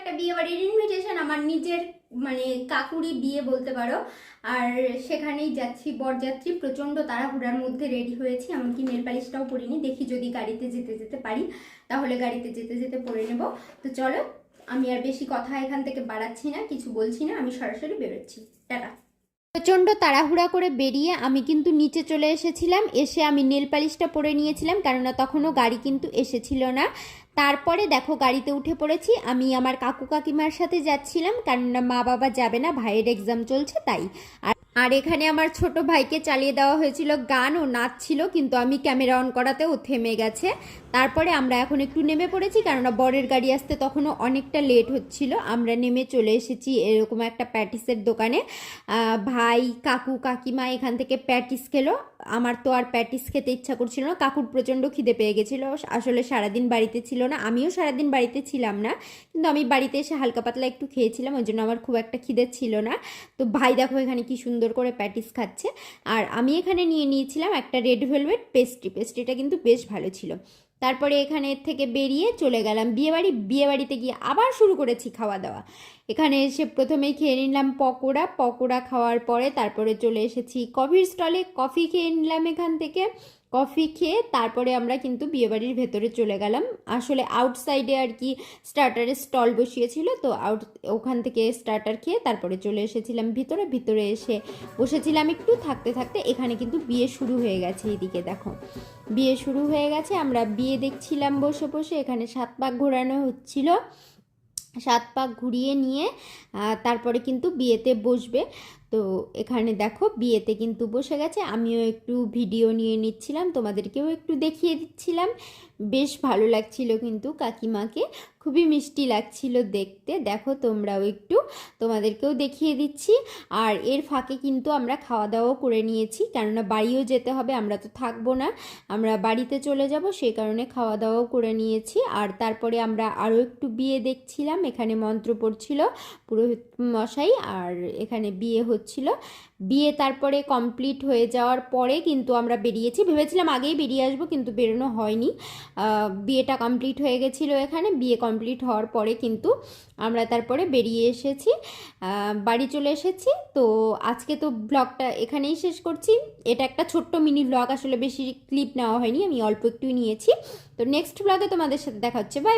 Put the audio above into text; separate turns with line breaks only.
একটা বিয়ে বাড়ির ইনভিটেশন, আমার নিজের মানে কাকুরি বিয়ে বলতে পারো। আর সেখানেই যাচ্ছি বরযাত্রী, প্রচণ্ড তাড়াহুড়ার মধ্যে রেডি হয়েছি, এমনকি নেল পালিশটাও পরিনি। দেখি যদি গাড়িতে যেতে যেতে পারি তাহলে গাড়িতে যেতে যেতে পরে নেব। তো চলো, আমি আর বেশি কথা এখান থেকে বাড়াচ্ছি না, কিছু বলছি না, আমি সরাসরি বেরোচ্ছি। টাটা। প্রচণ্ড তাড়াহুড়া করে বেরিয়ে আমি কিন্তু নিচে চলে এসেছিলাম। এসে আমি নেল পালিশটা পরে নিয়েছিলাম, কেননা তখনও গাড়ি কিন্তু এসেছিল না। তারপরে দেখো গাড়িতে উঠে পড়েছি। আমি আমার কাকু কাকিমার সাথে যাচ্ছিলাম, কেননা মা বাবা যাবে না, ভাইয়ের এক্সাম চলছে তাই। আর এখানে আমার ছোট ভাইকে চালিয়ে দেওয়া হয়েছিল গান, ও নাচছিল, কিন্তু আমি ক্যামেরা অন করাতে ও থেমে গেছে। তারপরে আমরা এখন একটু নেমে পড়েছি, কেননা বরের গাড়ি আসতে তখনও অনেকটা লেট হচ্ছিল। আমরা নেমে চলে এসেছি এরকম একটা প্যাটিসের দোকানে। ভাই কাকু কাকিমা এখান থেকে প্যাটিস খেলো। আমার তো আর প্যাটিস খেতে ইচ্ছা করছিল না, কাকুর প্রচণ্ড খিদে পেয়ে গেছিলো। আসলে সারাদিন বাড়িতে ছিল না, আমিও সারাদিন বাড়িতে ছিলাম না, কিন্তু আমি বাড়িতে এসে হালকা পাতলা একটু খেয়েছিলাম, ওই জন্য আমার খুব একটা খিদে ছিল না। তো ভাই দেখো এখানে কি সুন্দর করে প্যাটিস খাচ্ছে। আর আমি এখানে নিয়ে নিয়েছিলাম একটা রেড ভেলভেট পেস্ট্রি। পেস্ট্রিটা কিন্তু বেশ ভালো ছিল। তারপরে এখানে থেকে বেরিয়ে চলে গেলাম বিয়েবাড়িতে গিয়ে আবার শুরু করেছি খাওয়া দাওয়া। এখানে এসে প্রথমেই খেয়ে নিলাম পকোড়া খাওয়ার পরে তারপরে চলে এসেছি কফির স্টলে, কফি খেয়ে নিলাম এখান থেকে। কফি খেয়ে তারপরে আমরা কিন্তু বিয়েবাড়ির ভেতরে চলে গেলাম। আসলে আউটসাইডে আর কি স্টার্টারের স্টল বসিয়েছিল, তো ওখান থেকে স্টার্টার খেয়ে তারপরে চলে এসেছিলাম ভিতরে এসে বসেছিলাম একটু। থাকতে থাকতে এখানে কিন্তু বিয়ে শুরু হয়ে গেছে। এইদিকে দেখো বিয়ে শুরু হয়ে গেছে, আমরা বিয়ে দেখছিলাম বসে বসে। এখানে 7 পাক ঘোরানো হচ্ছিল, 7 পাক ঘুরিয়ে নিয়ে তারপরে কিন্তু বিয়েতে বসবে। তো এখানে দেখো বিয়েতে কিন্তু বসে গেছে, আমিও একটু ভিডিও নিয়ে নিচ্ছিলাম, তোমাদেরকেও একটু দেখিয়ে দিচ্ছিলাম। বেশ ভালো লাগছিল কিন্তু কাকিমাকে, খুবই মিষ্টি লাগছিল দেখতে। দেখো তোমরাও একটু, তোমাদেরকেও দেখিয়ে দিচ্ছি। আর এর ফাঁকে কিন্তু আমরা খাওয়া দাওয়াও করে নিয়েছি, কেননা বাড়িও যেতে হবে, আমরা তো থাকবো না, আমরা বাড়িতে চলে যাব, সেই কারণে খাওয়া দাওয়াও করে নিয়েছি। আর তারপরে আমরা আরও একটু বিয়ে দেখছিলাম, এখানে মন্ত্র পড়ছিল পুরোহিত মশাই, আর এখানে বিয়ে হচ্ছিল। বিয়ে তারপরে কমপ্লিট হয়ে যাওয়ার পরে কিন্তু আমরা বেরিয়েছি, ভেবেছিলাম আগেই বেরিয়ে আসবো কিন্তু বেরোনো হয়নি। বিয়েটা কমপ্লিট হয়ে গেছিলো এখানে। বিয়ে কমপ্লিট হওয়ার পরে কিন্তু আমরা তারপরে বেরিয়ে এসেছি, বাড়ি চলে এসেছি। তো আজকে তো ব্লগটা এখানেই শেষ করছি। এটা একটা ছোট্ট মিনি ব্লগ, আসলে বেশি ক্লিপ নেওয়া হয়নি, আমি অল্প একটু নিয়েছি। তো নেক্সট ব্লগে তোমাদের সাথে দেখা হচ্ছে, বাই।